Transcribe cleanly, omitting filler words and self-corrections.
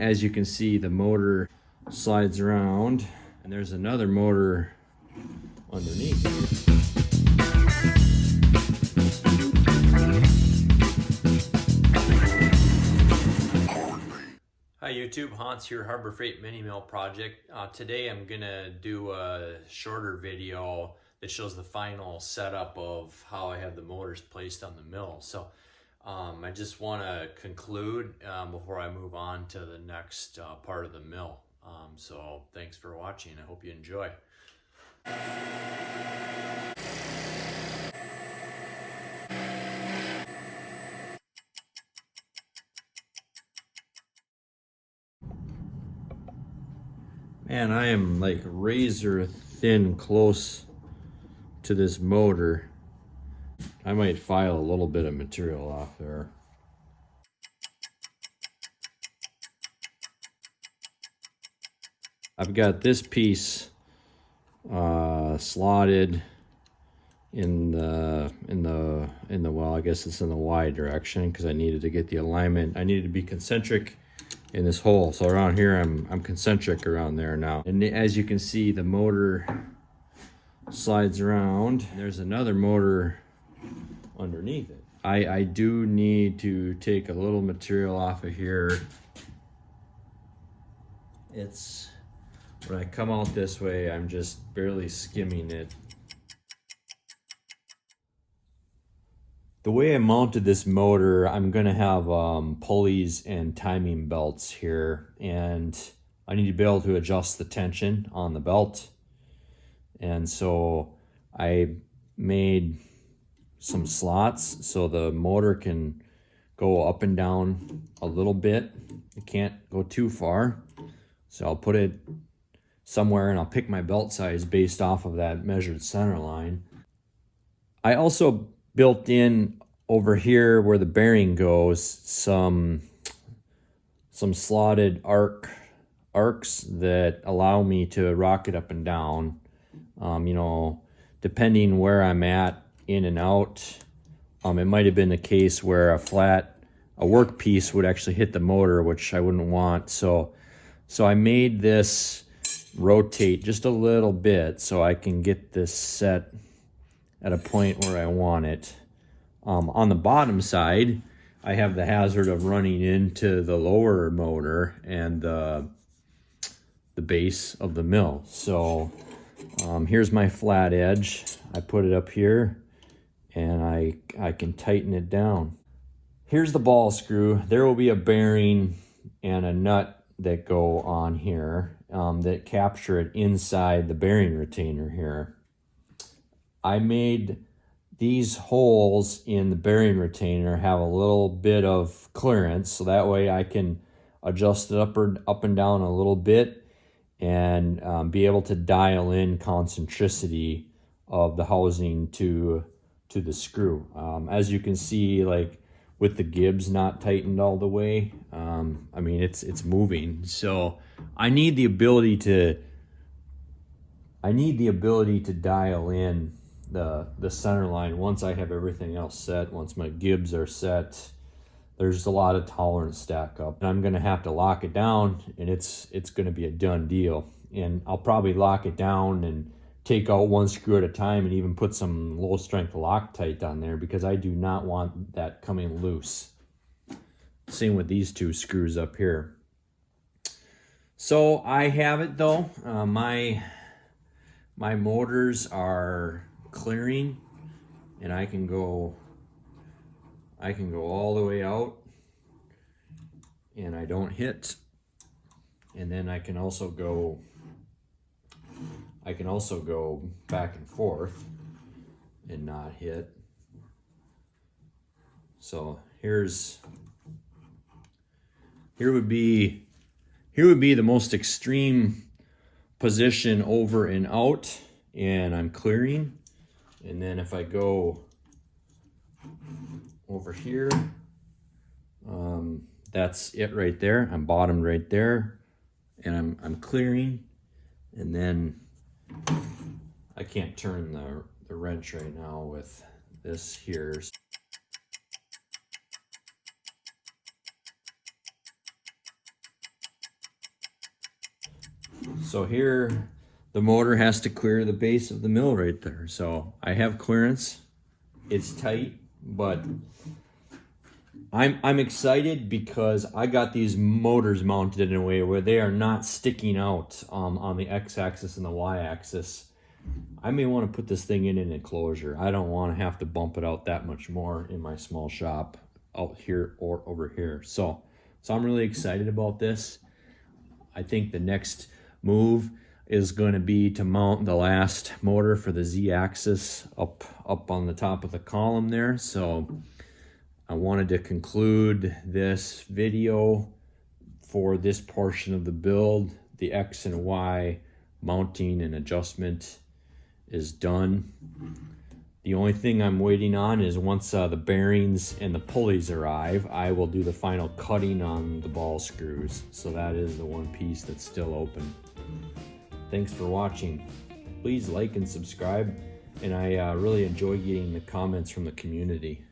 As you can see, the motor slides around and there's another motor underneath it. Hi YouTube, Hans here, Harbor Freight Mini Mill project. Today I'm gonna do a shorter video that shows the final setup of how I have the motors placed on the mill. So I just want to conclude before I move on to the next part of the mill. So thanks for watching. I hope you enjoy. Man, I am like razor thin close to this motor. I might file a little bit of material off there. I've got this piece slotted in the well, I guess it's in the Y direction because I needed to get the alignment. I needed to be concentric in this hole. So around here I'm concentric around there now. And as you can see, the motor slides around. There's another motor underneath it. I do need to take a little material off of here. It's when I come out this way, I'm just barely skimming it. The way I mounted this motor, I'm gonna have pulleys and timing belts here, and I need to be able to adjust the tension on the belt. And so I made some slots so the motor can go up and down a little bit. It can't go too far. So I'll put it somewhere and I'll pick my belt size based off of that measured center line. I also built in over here where the bearing goes some slotted arcs that allow me to rock it up and down. You know, depending where I'm at in and out, it might have been the case where a work piece would actually hit the motor, which I wouldn't want. So I made this rotate just a little bit so I can get this set at a point where I want it. On the bottom side, I have the hazard of running into the lower motor and the base of the mill. So here's my flat edge. I put it up here and I can tighten it down. Here's the ball screw. There will be a bearing and a nut that go on here that capture it inside the bearing retainer here. I made these holes in the bearing retainer have a little bit of clearance, so that way I can adjust it up and down a little bit and be able to dial in concentricity of the housing to the screw. As you can see, like with the gibs not tightened all the way, I mean it's moving. So I need the ability to dial in the center line once I have everything else set. Once my gibs are set, there's a lot of tolerance stack up, and I'm gonna have to lock it down, and it's gonna be a done deal. And I'll probably lock it down and take out one screw at a time and even put some low strength Loctite on there because I do not want that coming loose. Same with these two screws up here. So I have it though. My motors are clearing, and I can go all the way out and I don't hit. And then I can also go back and forth and not hit. So here would be the most extreme position over and out, and I'm clearing. And then if I go over here, that's it right there. I'm bottomed right there, and I'm clearing. And then I can't turn the wrench right now with this here. So here, the motor has to clear the base of the mill right there. So I have clearance. It's tight, but I'm excited because I got these motors mounted in a way where they are not sticking out on the x-axis and the y-axis. I may want to put this thing in an enclosure. I don't want to have to bump it out that much more in my small shop out here or over here. So I'm really excited about this. I think the next move is going to be to mount the last motor for the z-axis up on the top of the column there. So I wanted to conclude this video for this portion of the build. The X and Y mounting and adjustment is done. The only thing I'm waiting on is once the bearings and the pulleys arrive, I will do the final cutting on the ball screws. So that is the one piece that's still open. Thanks for watching. Please like and subscribe, and I really enjoy getting the comments from the community.